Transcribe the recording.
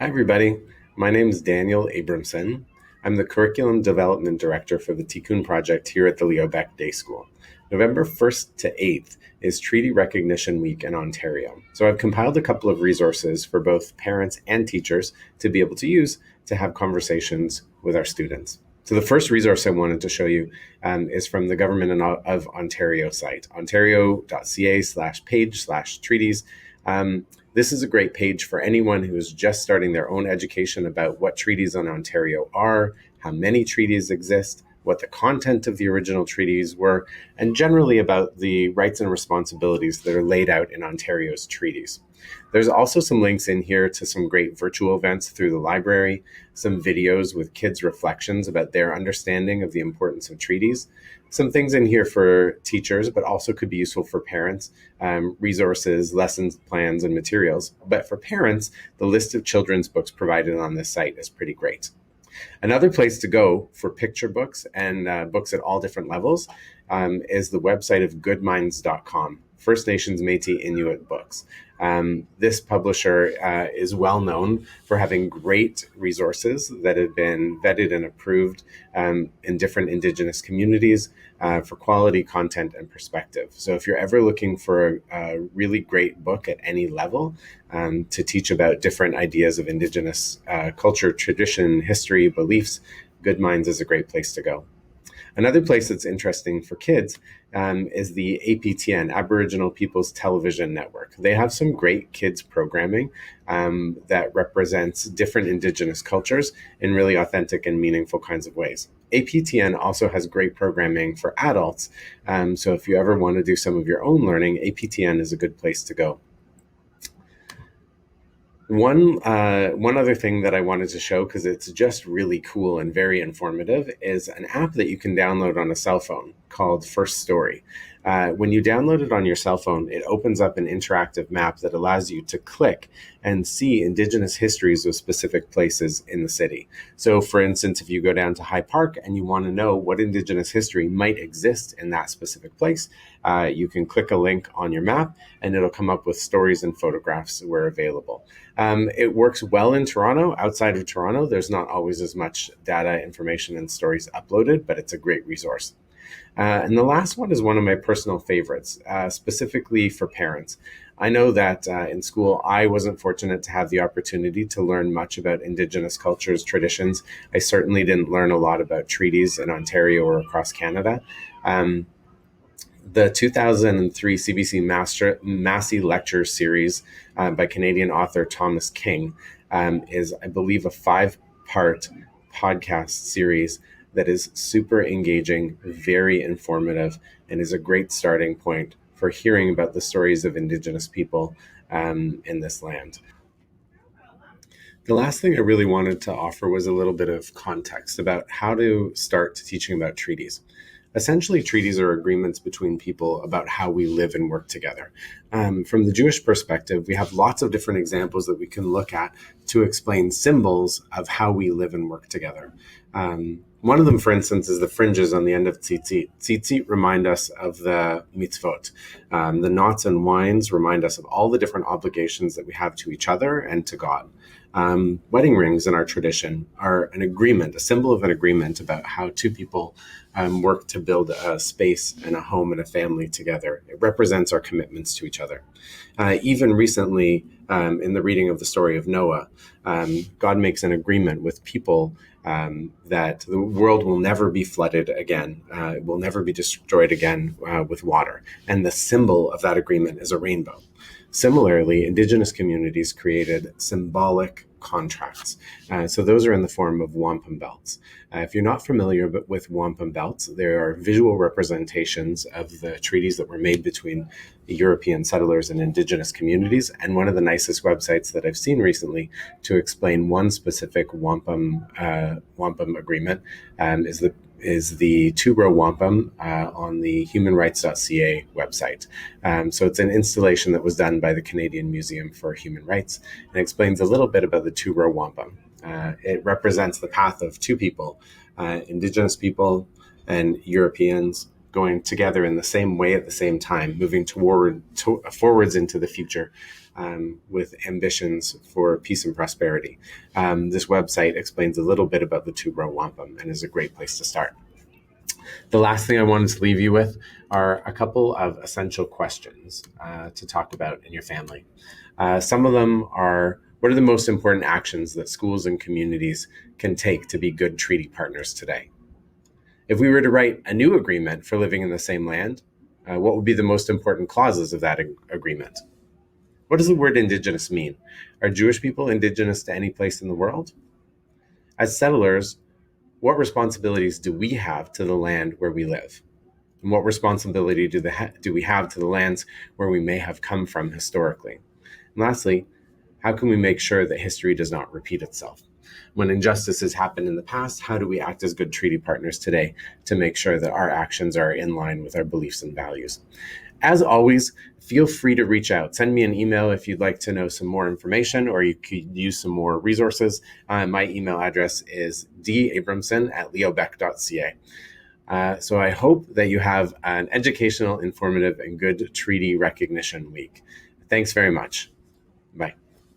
Hi, everybody. My name is Daniel Abramson. I'm the Curriculum Development Director for the Tikkun Project here at the Leo Baeck Day School. November 1st to 8th is Treaty Recognition Week in Ontario. So I've compiled a couple of resources for both parents and teachers to be able to use to have conversations with our students. So the first resource I wanted to show you is from the Government of Ontario site, ontario.ca/page/treaties. This is a great page for anyone who is just starting their own education about what treaties in Ontario are, how many treaties exist, what the content of the original treaties were, and generally about the rights and responsibilities that are laid out in Ontario's treaties. There's also some links in here to some great virtual events through the library, some videos with kids' reflections about their understanding of the importance of treaties, some things in here for teachers, but also could be useful for parents, resources, lessons plans, and materials. But for parents, the list of children's books provided on this site is pretty great. Another place to go for picture books and books at all different levels is the website of goodminds.com, First Nations Métis Inuit books. This publisher is well known for having great resources that have been vetted and approved in different Indigenous communities for quality content and perspective. So if you're ever looking for a really great book at any level to teach about different ideas of Indigenous culture, tradition, history, beliefs, Good Minds is a great place to go. Another place that's interesting for kids is the APTN, Aboriginal Peoples Television Network. They have some great kids programming that represents different Indigenous cultures in really authentic and meaningful kinds of ways. APTN also has great programming for adults. So if you ever want to do some of your own learning, APTN is a good place to go. One other thing that I wanted to show, because it's just really cool and very informative, is an app that you can download on a cell phone called First Story. When you download it on your cell phone, it opens up an interactive map that allows you to click and see Indigenous histories of specific places in the city. So, for instance, if you go down to High Park and you want to know what Indigenous history might exist in that specific place, you can click a link on your map and it'll come up with stories and photographs where available. It works well in Toronto. Outside of Toronto, there's not always as much data, information, and stories uploaded, but it's a great resource. And the last one is one of my personal favorites, specifically for parents. I know that in school, I wasn't fortunate to have the opportunity to learn much about Indigenous cultures, traditions. I certainly didn't learn a lot about treaties in Ontario or across Canada. The 2003 CBC Massey Lecture Series by Canadian author Thomas King is, I believe, a 5-part podcast series that is super engaging, very informative, and is a great starting point for hearing about the stories of Indigenous people in this land. The last thing I really wanted to offer was a little bit of context about how to start teaching about treaties. Essentially, treaties are agreements between people about how we live and work together. From the Jewish perspective, we have lots of different examples that we can look at to explain symbols of how we live and work together. One of them, for instance, is the fringes on the end of tzitzit. Tzitzit remind us of the mitzvot. The knots and wines remind us of all the different obligations that we have to each other and to God. Wedding rings in our tradition are an agreement, a symbol of an agreement about how two people work to build a space and a home and a family together. It represents our commitments to each other. Even recently, in the reading of the story of Noah, God makes an agreement with people that the world will never be flooded again. It will never be destroyed again with water. And the symbol of that agreement is a rainbow. Similarly, Indigenous communities created symbolic contracts. So those are in the form of wampum belts. If you're not familiar with wampum belts, there are visual representations of the treaties that were made between the European settlers and Indigenous communities. And one of the nicest websites that I've seen recently to explain one specific wampum agreement is the two-row wampum on the humanrights.ca website. So it's an installation that was done by the Canadian Museum for Human Rights and explains a little bit about the two-row wampum. It represents the path of two people, Indigenous people and Europeans, going together in the same way at the same time, moving forwards into the future. with ambitions for peace and prosperity. This website explains a little bit about the two-row wampum and is a great place to start. The last thing I wanted to leave you with are a couple of essential questions to talk about in your family. Some of them are, what are the most important actions that schools and communities can take to be good treaty partners today? If we were to write a new agreement for living in the same land, what would be the most important clauses of that agreement? What does the word Indigenous mean? Are Jewish people Indigenous to any place in the world? As settlers, what responsibilities do we have to the land where we live? And what responsibility do we have to the lands where we may have come from historically? And lastly, how can we make sure that history does not repeat itself? When injustices happen in the past, how do we act as good treaty partners today to make sure that our actions are in line with our beliefs and values? As always, feel free to reach out. Send me an email if you'd like to know some more information or you could use some more resources. My email address is dabramson@leobeck.ca. So I hope that you have an educational, informative, and good treaty recognition week. Thanks very much. Bye.